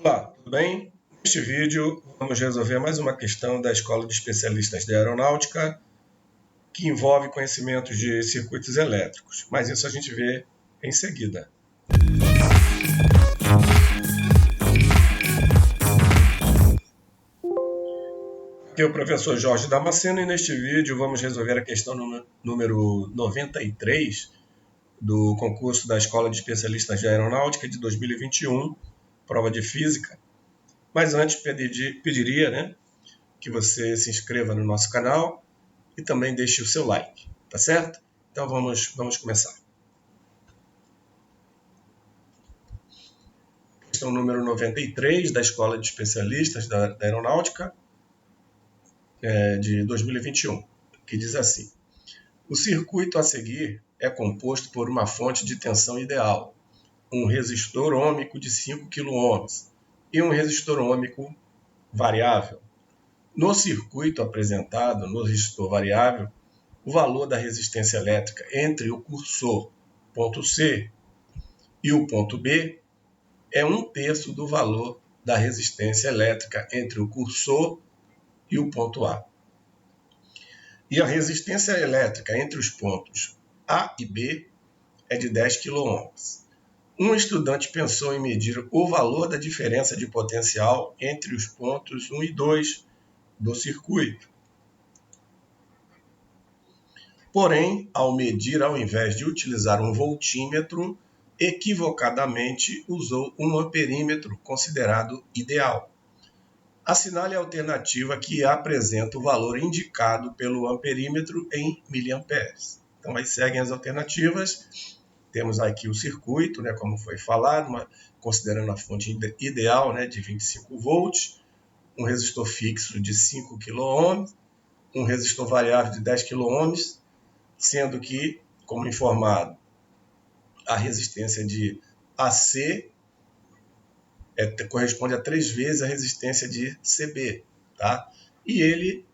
Olá, tudo bem? Neste vídeo vamos resolver mais uma questão da Escola de Especialistas de Aeronáutica que envolve conhecimentos de circuitos elétricos, mas isso a gente vê em seguida. Aqui é o professor Jorge Damasceno e neste vídeo vamos resolver a questão número 93 do concurso da Escola de Especialistas de Aeronáutica de 2021, prova de Física. Mas antes pediria, que você se inscreva no nosso canal e também deixe o seu like, tá certo? Então vamos começar. Questão número 93 da Escola de Especialistas da Aeronáutica de 2021, que diz assim: o circuito a seguir é composto por uma fonte de tensão ideal, um resistor ôhmico de 5 kΩ e um resistor ôhmico variável. No circuito apresentado no resistor variável, o valor da resistência elétrica entre o cursor ponto C e o ponto B é 1/3 do valor da resistência elétrica entre o cursor e o ponto A. E a resistência elétrica entre os pontos A e B é de 10 kΩ. Um estudante pensou em medir o valor da diferença de potencial entre os pontos 1 e 2 do circuito. Porém, ao medir, ao invés de utilizar um voltímetro, equivocadamente usou um amperímetro considerado ideal. Assinale a alternativa que apresenta o valor indicado pelo amperímetro em miliamperes. Então, aí seguem as alternativas. Temos aqui o circuito, como foi falado, considerando a fonte ideal de 25 volts, um resistor fixo de 5 kΩ, um resistor variável de 10 kΩ, sendo que, como informado, a resistência de AC corresponde a 3 vezes a resistência de CB, tá? E ele,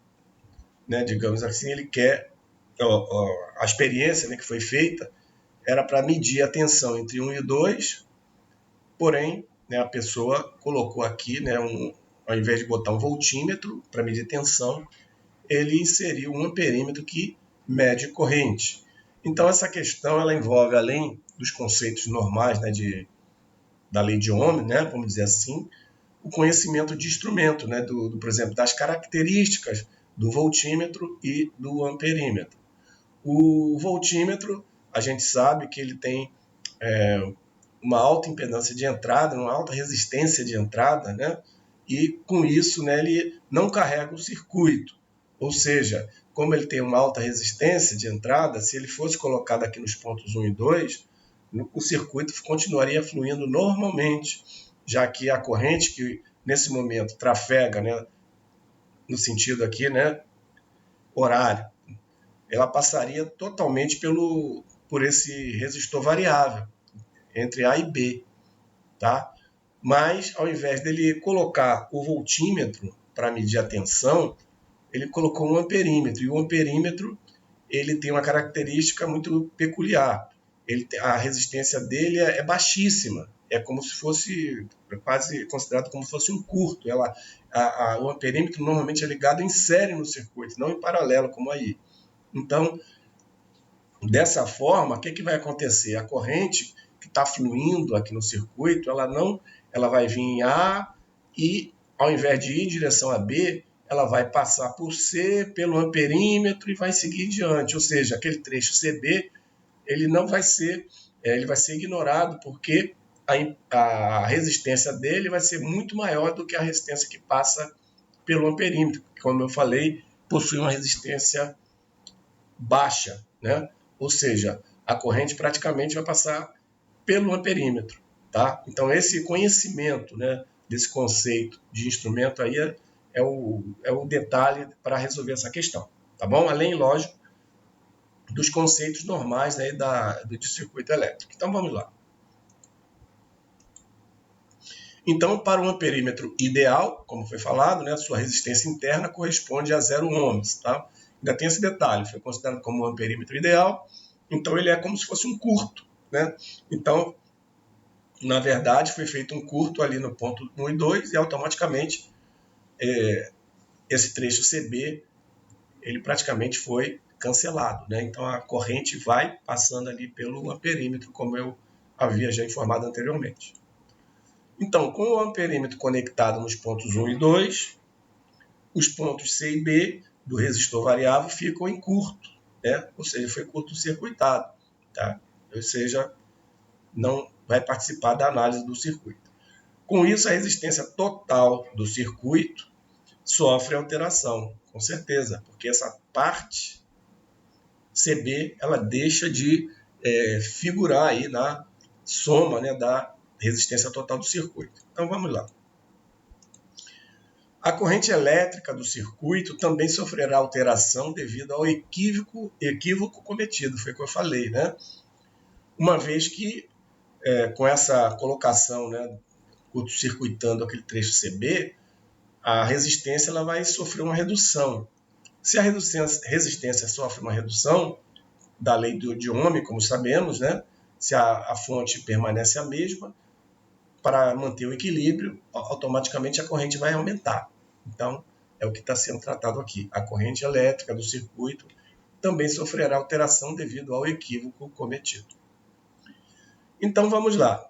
digamos assim, ele quer, a experiência que foi feita era para medir a tensão entre 1 e 2, porém, a pessoa colocou aqui, ao invés de botar um voltímetro para medir tensão, ele inseriu um amperímetro que mede corrente. Então, essa questão ela envolve, além dos conceitos normais da lei de Ohm, vamos dizer assim, o conhecimento de instrumento, por exemplo, das características do voltímetro e do amperímetro. O voltímetro, a gente sabe que ele tem uma alta impedância de entrada, uma alta resistência de entrada, e com isso ele não carrega o circuito. Ou seja, como ele tem uma alta resistência de entrada, se ele fosse colocado aqui nos pontos 1 e 2, o circuito continuaria fluindo normalmente, já que a corrente que nesse momento trafega, no sentido aqui, horário, ela passaria totalmente por esse resistor variável, entre A e B, tá? Mas, ao invés dele colocar o voltímetro para medir a tensão, ele colocou um amperímetro, e o amperímetro ele tem uma característica muito peculiar. A resistência dele é baixíssima, é como se fosse, quase considerado como se fosse um curto. O amperímetro normalmente é ligado em série no circuito, não em paralelo, como aí. Então, dessa forma, o que vai acontecer? A corrente que está fluindo aqui no circuito, ela vai vir em A e, ao invés de ir em direção a B, ela vai passar por C, pelo amperímetro e vai seguir diante. Ou seja, aquele trecho CB, ele não vai ser, ele vai ser ignorado porque a resistência dele vai ser muito maior do que a resistência que passa pelo amperímetro, que, como eu falei, possui uma resistência baixa, Ou seja, a corrente praticamente vai passar pelo amperímetro, tá? Então, esse conhecimento, desse conceito de instrumento aí é o detalhe para resolver essa questão, tá bom? Além, lógico, dos conceitos normais do circuito elétrico. Então, vamos lá. Então, para um amperímetro ideal, como foi falado, a sua resistência interna corresponde a 0 ohms, tá? Ainda tem esse detalhe, foi considerado como um amperímetro ideal, então ele é como se fosse um curto, Então, na verdade, foi feito um curto ali no ponto 1 e 2 e automaticamente esse trecho CB ele praticamente foi cancelado, né? Então a corrente vai passando ali pelo amperímetro, como eu havia já informado anteriormente. Então, com o amperímetro conectado nos pontos 1 e 2, os pontos C e B do resistor variável ficam em curto, né? Ou seja, foi curto-circuitado, tá? Ou seja, não vai participar da análise do circuito. Com isso, a resistência total do circuito sofre alteração, com certeza, porque essa parte CB ela deixa de figurar aí na soma, né, da resistência total do circuito. Então vamos lá. A corrente elétrica do circuito também sofrerá alteração devido ao equívoco cometido, foi o que eu falei, né? Uma vez que com essa colocação, né, curto-circuitando aquele trecho CB, a resistência ela vai sofrer uma redução. Se a resistência sofre uma redução da lei de Ohm, como sabemos, né, se a fonte permanece a mesma, para manter o equilíbrio, automaticamente a corrente vai aumentar. Então, é o que está sendo tratado aqui. A corrente elétrica do circuito também sofrerá alteração devido ao equívoco cometido. Então, vamos lá.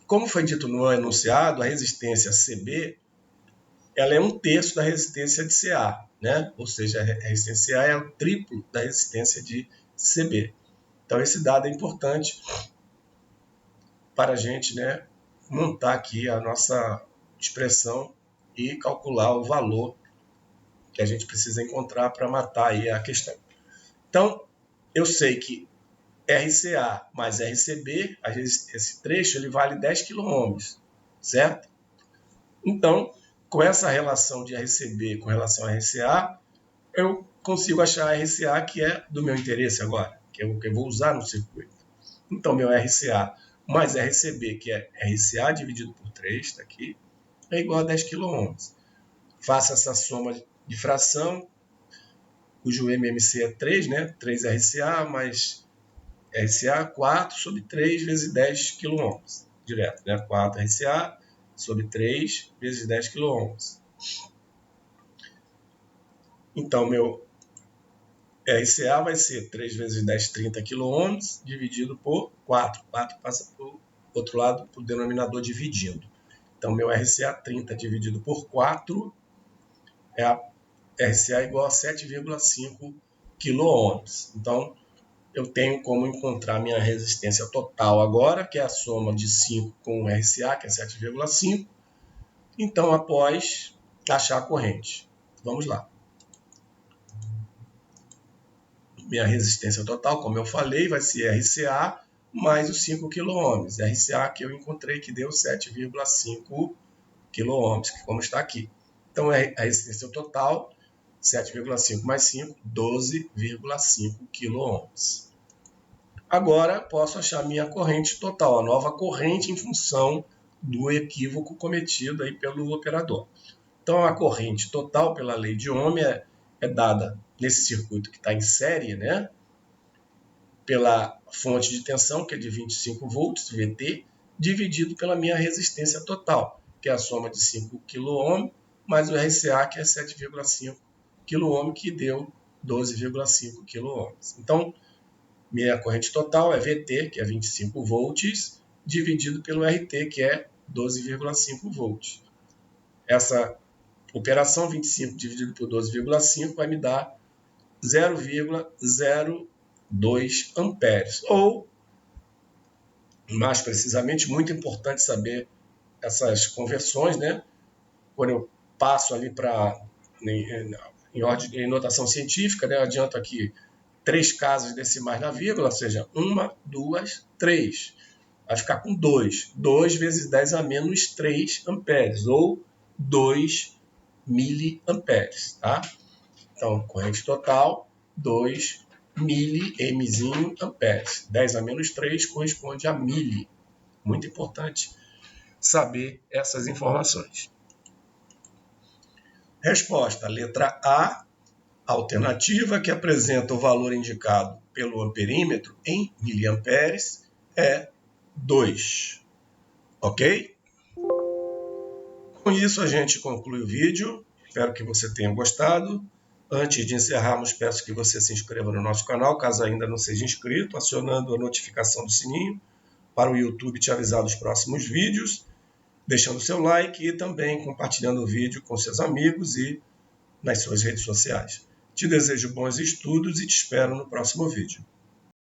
Como foi dito no enunciado, a resistência CB ela é 1/3 da resistência de CA, né? Ou seja, a resistência CA é o triplo da resistência de CB. Então, esse dado é importante para a gente, né, montar aqui a nossa expressão e calcular o valor que a gente precisa encontrar para matar aí a questão. Então, eu sei que RCA mais RCB, esse trecho ele vale 10 kΩ, certo? Então, com essa relação de RCB com relação a RCA, eu consigo achar a RCA que é do meu interesse agora, que é o que eu vou usar no circuito. Então, meu RCA mais RCB, que é RCA dividido por 3, está aqui, é igual a 10 kΩ. Faço essa soma de fração, cujo MMC é 3, né? 3 RCA mais RCA, 4 sobre 3 vezes 10 kΩ. Direto, né? 4 RCA sobre 3 vezes 10 kΩ. Então, meu RCA vai ser 3 vezes 10, 30 kΩ, dividido por 4. 4 passa para o outro lado, para o denominador dividindo. Então, meu RCA 30 dividido por 4 é a RCA igual a 7,5 kΩ. Então, eu tenho como encontrar minha resistência total agora, que é a soma de 5 com o RCA, que é 7,5. Então, após achar a corrente. Vamos lá. Minha resistência total, como eu falei, vai ser RCA mais os 5 kΩ. RCA que eu encontrei que deu 7,5 kΩ, como está aqui. Então, a resistência total, 7,5 mais 5, 12,5 kΩ. Agora, posso achar minha corrente total, a nova corrente em função do equívoco cometido aí pelo operador. Então, a corrente total, pela lei de Ohm, é dada nesse circuito que está em série, né? Pela fonte de tensão, que é de 25 volts, VT, dividido pela minha resistência total, que é a soma de 5 kΩ, mais o RCA, que é 7,5 kΩ, que deu 12,5 kΩ. Então, minha corrente total é VT, que é 25 volts, dividido pelo RT, que é 12,5 volts. Essa operação 25 dividido por 12,5 vai me dar 0,02 amperes. Ou, mais precisamente, muito importante saber essas conversões, né? Quando eu passo ali para em notação científica, né? Eu adianto aqui 3 casas decimais na vírgula, ou seja, 1, 2, 3. Vai ficar com 2. 2 vezes 10 a menos 3 amperes, ou 2 miliamperes, tá? Então, corrente total, 2 mMzinho amperes. 10 a menos 3 corresponde a mili. Muito importante saber essas informações. Resposta, letra A, alternativa que apresenta o valor indicado pelo amperímetro em miliamperes é 2. Ok? Com isso a gente conclui o vídeo. Espero que você tenha gostado. Antes de encerrarmos, peço que você se inscreva no nosso canal, caso ainda não seja inscrito, acionando a notificação do sininho para o YouTube te avisar dos próximos vídeos, deixando seu like e também compartilhando o vídeo com seus amigos e nas suas redes sociais. Te desejo bons estudos e te espero no próximo vídeo.